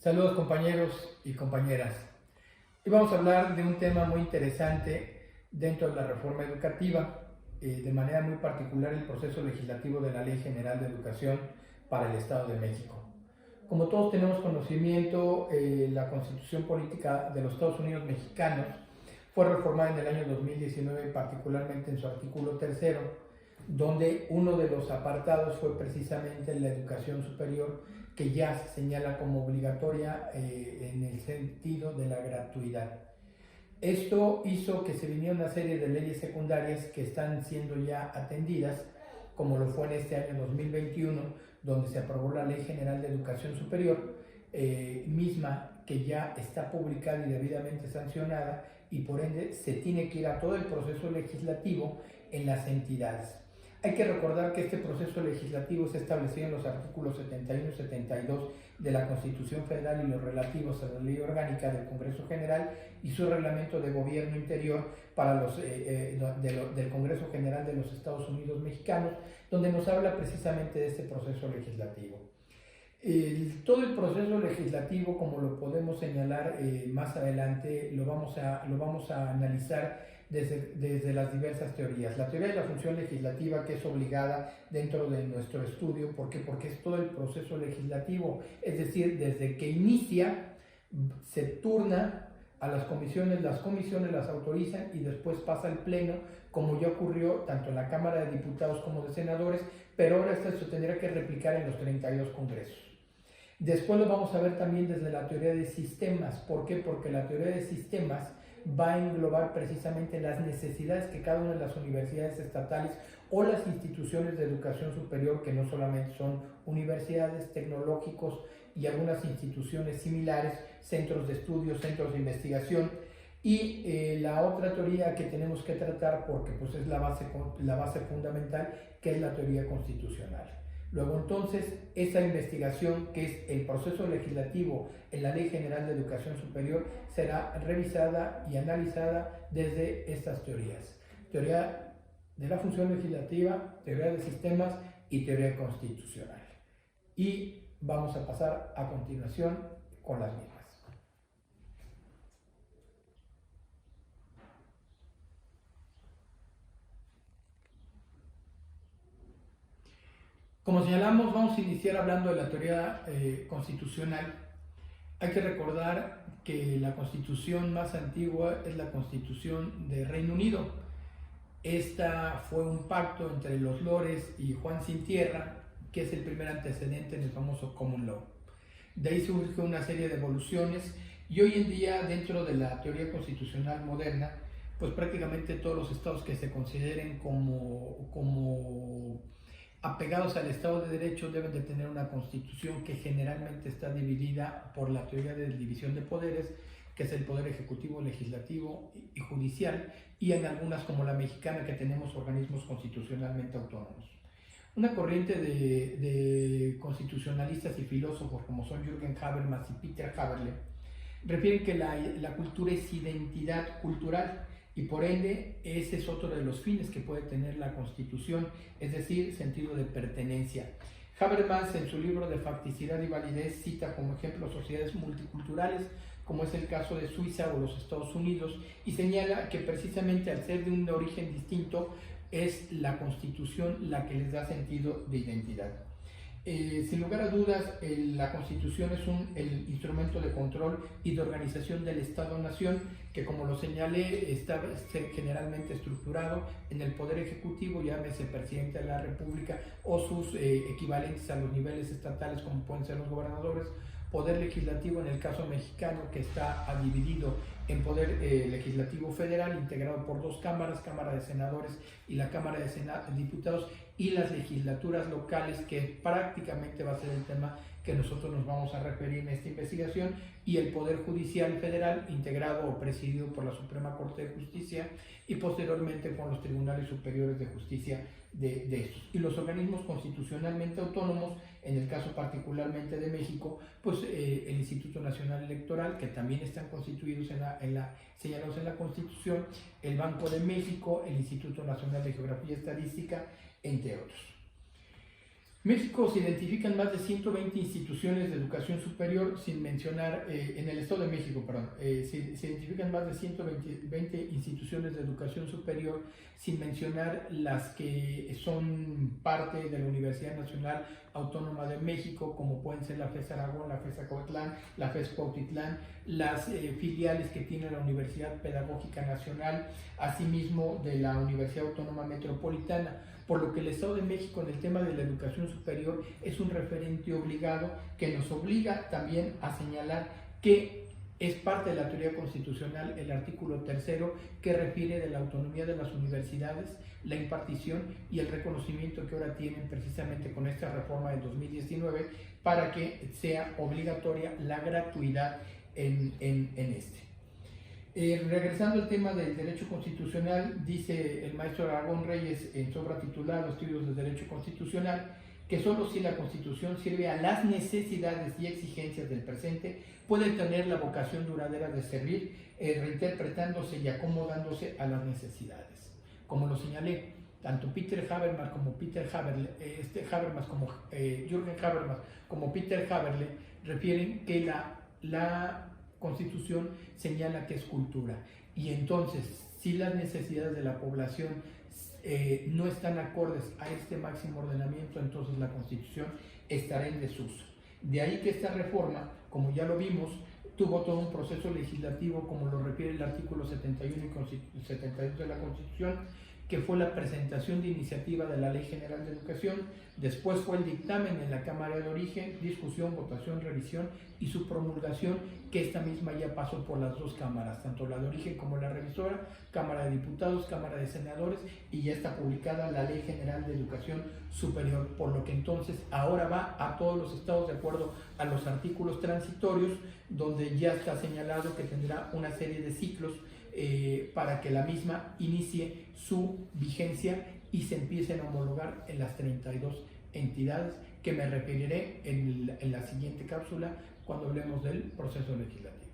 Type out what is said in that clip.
Saludos compañeros y compañeras. Hoy vamos a hablar de un tema muy interesante dentro de la reforma educativa, de manera muy particular el proceso legislativo de la Ley General de Educación para el Estado de México. Como todos tenemos conocimiento, la Constitución Política de los Estados Unidos Mexicanos fue reformada en el año 2019, particularmente en su artículo 3, donde uno de los apartados fue precisamente la educación superior, que ya se señala como obligatoria en el sentido de la gratuidad. Esto hizo que se viniera una serie de leyes secundarias que están siendo ya atendidas, como lo fue en este año 2021, donde se aprobó la Ley General de Educación Superior, misma que ya está publicada y debidamente sancionada, y por ende se tiene que ir a todo el proceso legislativo en las entidades. Hay que recordar que este proceso legislativo está establecido en los artículos 71 y 72 de la Constitución Federal y los relativos a la Ley Orgánica del Congreso General y su reglamento de gobierno interior para del Congreso General de los Estados Unidos Mexicanos, donde nos habla precisamente de este proceso legislativo. Todo el proceso legislativo, como lo podemos señalar más adelante, lo vamos a analizar desde las diversas teorías. La teoría de la función legislativa, que es obligada dentro de nuestro estudio. ¿Por qué? Porque es todo el proceso legislativo, es decir, desde que inicia, se turna a las comisiones las autorizan y después pasa al Pleno, como ya ocurrió tanto en la Cámara de Diputados como de Senadores, pero ahora esto se tendría que replicar en los 32 congresos. Después lo vamos a ver también desde la teoría de sistemas. ¿Por qué? Porque la teoría de sistemas va a englobar precisamente las necesidades que cada una de las universidades estatales o las instituciones de educación superior, que no solamente son universidades, tecnológicos y algunas instituciones similares, centros de estudio, centros de investigación. Y la otra teoría que tenemos que tratar, porque pues es la base fundamental, que es la teoría constitucional. Luego entonces, esa investigación, que es el proceso legislativo en la Ley General de Educación Superior, será revisada y analizada desde estas teorías. Teoría de la función legislativa, teoría de sistemas y teoría constitucional. Y vamos a pasar a continuación con las mismas. Como señalamos, vamos a iniciar hablando de la teoría constitucional. Hay que recordar que la constitución más antigua es la Constitución de Reino Unido. Esta fue un pacto entre los lores y Juan Sin Tierra, que es el primer antecedente en el famoso Common Law. De ahí surge una serie de evoluciones y hoy en día, dentro de la teoría constitucional moderna, pues prácticamente todos los estados que se consideren como apegados al Estado de Derecho deben de tener una constitución que generalmente está dividida por la teoría de división de poderes, que es el poder ejecutivo, legislativo y judicial, y en algunas, como la mexicana, que tenemos organismos constitucionalmente autónomos. Una corriente de constitucionalistas y filósofos como son Jürgen Habermas y Peter Haberle refieren que la cultura es identidad cultural, y por ende ese es otro de los fines que puede tener la Constitución, es decir, sentido de pertenencia. Habermas, en su libro de Facticidad y Validez, cita como ejemplo sociedades multiculturales, como es el caso de Suiza o los Estados Unidos, y señala que precisamente al ser de un origen distinto, es la Constitución la que les da sentido de identidad. Sin lugar a dudas, la Constitución es el instrumento de control y de organización del Estado-Nación, que, como lo señalé, está generalmente estructurado en el Poder Ejecutivo, llámese Presidente de la República o sus equivalentes a los niveles estatales, como pueden ser los gobernadores. Poder Legislativo, en el caso mexicano, que está dividido en Poder Legislativo Federal, integrado por dos cámaras, Cámara de Senadores y la Cámara de Diputados, y las legislaturas locales, que prácticamente va a ser el tema que nosotros nos vamos a referir en esta investigación, y el Poder Judicial Federal, integrado o presidido por la Suprema Corte de Justicia, y posteriormente con los Tribunales Superiores de Justicia de estos. Y los organismos constitucionalmente autónomos, en el caso particularmente de México, pues el Instituto Nacional Electoral, que también están constituidos señalados en la Constitución, el Banco de México, el Instituto Nacional de Geografía y Estadística, entre otros. México se identifican más de 120 instituciones de educación superior, sin mencionar, en el Estado de México, perdón, se identifican más de 120 instituciones de educación superior, sin mencionar las que son parte de la Universidad Nacional Autónoma de México, como pueden ser la FES Aragón, la FES Acatlán, la FES Cuautitlán, las filiales que tiene la Universidad Pedagógica Nacional, asimismo de la Universidad Autónoma Metropolitana, por lo que el Estado de México en el tema de la educación superior es un referente obligado que nos obliga también a señalar que es parte de la teoría constitucional el artículo 3º que refiere de la autonomía de las universidades, la impartición y el reconocimiento que ahora tienen precisamente con esta reforma del 2019 para que sea obligatoria la gratuidad en este. Regresando al tema del derecho constitucional, dice el maestro Aragón Reyes en su obra titulada Estudios del Derecho Constitucional, que solo si la Constitución sirve a las necesidades y exigencias del presente, puede tener la vocación duradera de servir, reinterpretándose y acomodándose a las necesidades. Como lo señalé, tanto Peter Habermas como Jürgen Habermas como Peter Haberle refieren que la Constitución señala que es cultura, y entonces si las necesidades de la población no están acordes a este máximo ordenamiento, entonces la Constitución estará en desuso. De ahí que esta reforma, como ya lo vimos, tuvo todo un proceso legislativo, como lo refiere el artículo 71 y 72 de la Constitución, que fue la presentación de iniciativa de la Ley General de Educación, después fue el dictamen en la Cámara de Origen, discusión, votación, revisión y su promulgación, que esta misma ya pasó por las dos cámaras, tanto la de Origen como la revisora, Cámara de Diputados, Cámara de Senadores, y ya está publicada la Ley General de Educación Superior, por lo que entonces ahora va a todos los estados de acuerdo a los artículos transitorios, donde ya está señalado que tendrá una serie de ciclos para que la misma inicie su vigencia y se empiecen a homologar en las 32 entidades que me referiré en la siguiente cápsula cuando hablemos del proceso legislativo.